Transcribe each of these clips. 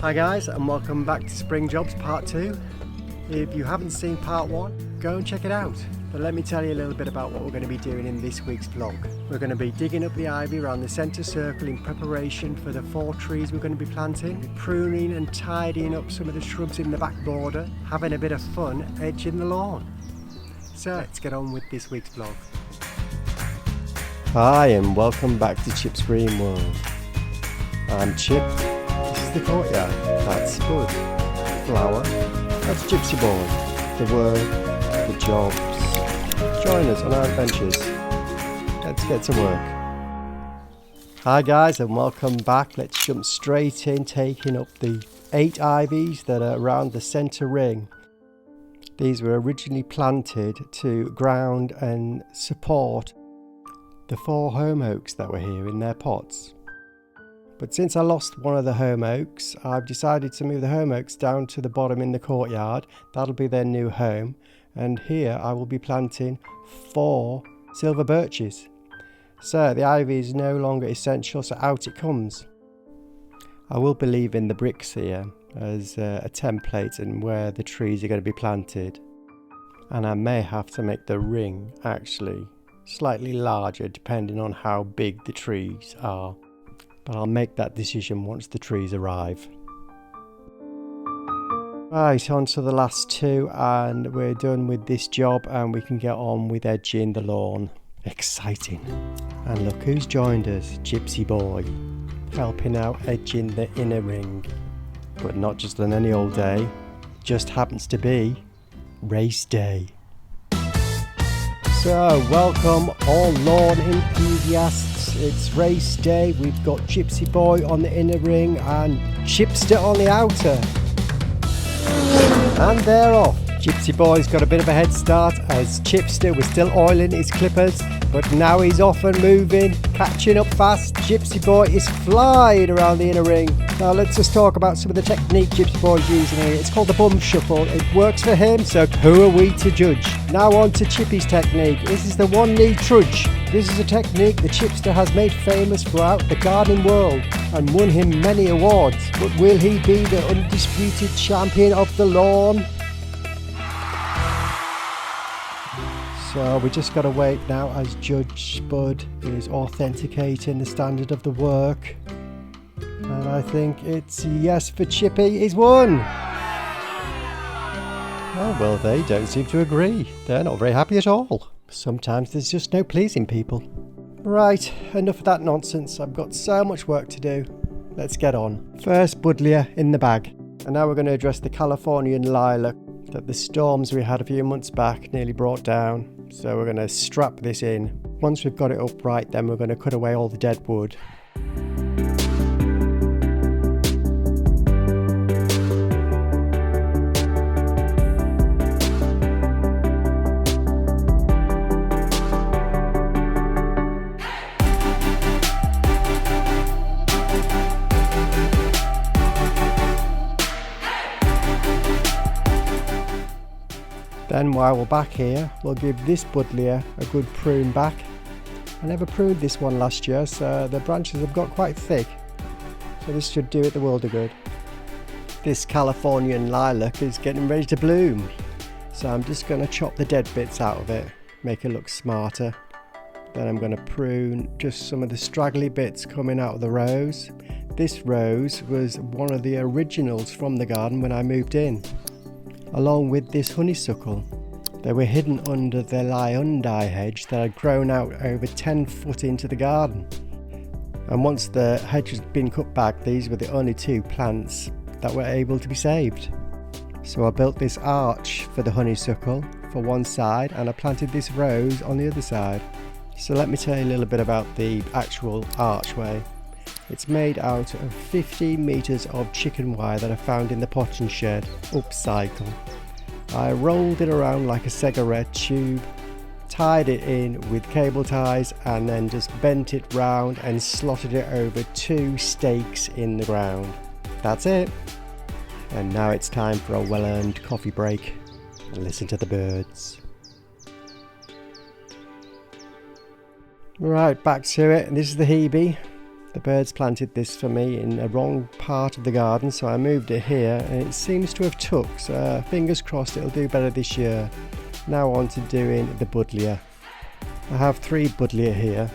Hi guys, and welcome back to Spring Jobs Part 2. If you haven't seen Part 1, go and check it out. But let me tell you a little bit about what we're going to be doing in this week's vlog. We're going to be digging up the ivy around the centre circle in preparation for the 4 trees we're going to be planting, pruning and tidying up some of the shrubs in the back border, having a bit of fun edging the lawn. So let's get on with this week's vlog. Hi and welcome back to Chip's Green World. I'm Chip. This is the courtyard. That's Spud. Flower. That's Gypsy Boy. The work, the jobs. Join us on our adventures. Let's get to work. Hi guys and welcome back. Let's jump straight in, taking up the 8 ivies that are around the centre ring. These were originally planted to ground and support the 4 home oaks that were here in their pots. But since I lost one of the home oaks, I've decided to move the home oaks down to the bottom in the courtyard. That'll be their new home. And here I will be planting 4 silver birches. So the ivy is no longer essential, so out it comes. I will be leaving the bricks here as a template and where the trees are going to be planted. And I may have to make the ring actually slightly larger depending on how big the trees are. But I'll make that decision once the trees arrive. Right, on to the last 2 and we're done with this job and we can get on with edging the lawn. Exciting. And look who's joined us, Gypsy Boy, helping out edging the inner ring. But not just on any old day, it just happens to be race day. So welcome all lawn enthusiasts. It's race day. We've got Gypsy Boy on the inner ring and Chipster on the outer. And they're off. Gypsy Boy's got a bit of a head start as Chipster was still oiling his clippers, but now he's off and moving, catching up fast. Gypsy Boy is flying around the inner ring. Now let's just talk about some of the technique Gypsy Boy's using here. It's called the bum shuffle. It works for him, so who are we to judge? Now on to Chippy's technique. This is the 1-knee trudge. This is a technique the Chipster has made famous throughout the gardening world and won him many awards. But will he be the undisputed champion of the lawn? So we just got to wait now as Judge Spud is authenticating the standard of the work. And I think it's yes for Chippy. He's won! Oh, well, they don't seem to agree. They're not very happy at all. Sometimes there's just no pleasing people. Right, enough of that nonsense. I've got so much work to do. Let's get on. First buddleia in the bag. And now we're going to address the Californian lilac that the storms we had a few months back nearly brought down. So we're going to strap this in. Once we've got it upright, then we're going to cut away all the dead wood. Then while we're back here, we'll give this buddleia a good prune back. I never pruned this one last year, so the branches have got quite thick. So this should do it the world of good. This Californian lilac is getting ready to bloom. So I'm just going to chop the dead bits out of it, make it look smarter. Then I'm going to prune just some of the straggly bits coming out of the rose. This rose was one of the originals from the garden when I moved in. Along with this honeysuckle. They were hidden under the liundi hedge that had grown out over 10 foot into the garden. And once the hedge had been cut back, these were the only 2 plants that were able to be saved. So I built this arch for the honeysuckle for one side and I planted this rose on the other side. So let me tell you a little bit about the actual archway. It's made out of 15 metres of chicken wire that I found in the potting shed, upcycle. I rolled it around like a cigarette tube, tied it in with cable ties and then just bent it round and slotted it over 2 stakes in the ground. That's it. And now it's time for a well-earned coffee break and listen to the birds. Right, back to it. This is the Hebe. The birds planted this for me in a wrong part of the garden, so I moved it here and it seems to have took, so fingers crossed it'll do better this year. Now on to doing the buddleia. I have 3 buddleia here,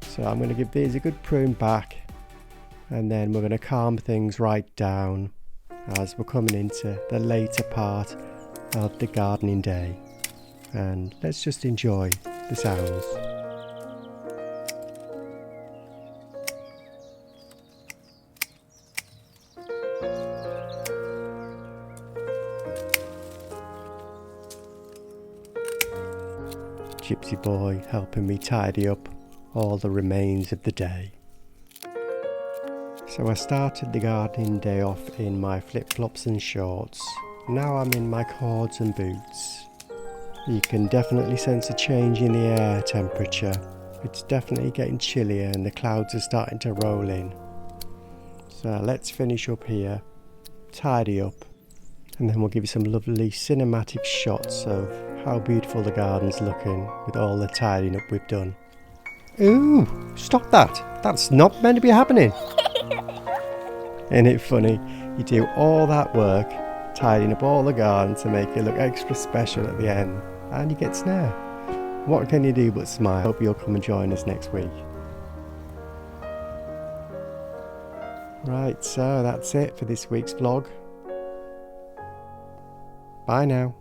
so I'm going to give these a good prune back, and then we're going to calm things right down as we're coming into the later part of the gardening day. And let's just enjoy the sounds. Gypsy boy helping me tidy up all the remains of the day. So I started the gardening day off in my flip-flops and shorts. Now I'm in my cords and boots. You can definitely sense a change in the air temperature. It's definitely getting chillier and the clouds are starting to roll in. So let's finish up here, tidy up, and then we'll give you some lovely cinematic shots of how beautiful the garden's looking with all the tidying up we've done. Ooh, stop that! That's not meant to be happening! Isn't it funny? You do all that work, tidying up all the garden to make it look extra special at the end, and you get snare. What can you do but smile? Hope you'll come and join us next week. Right, so that's it for this week's vlog. Bye now.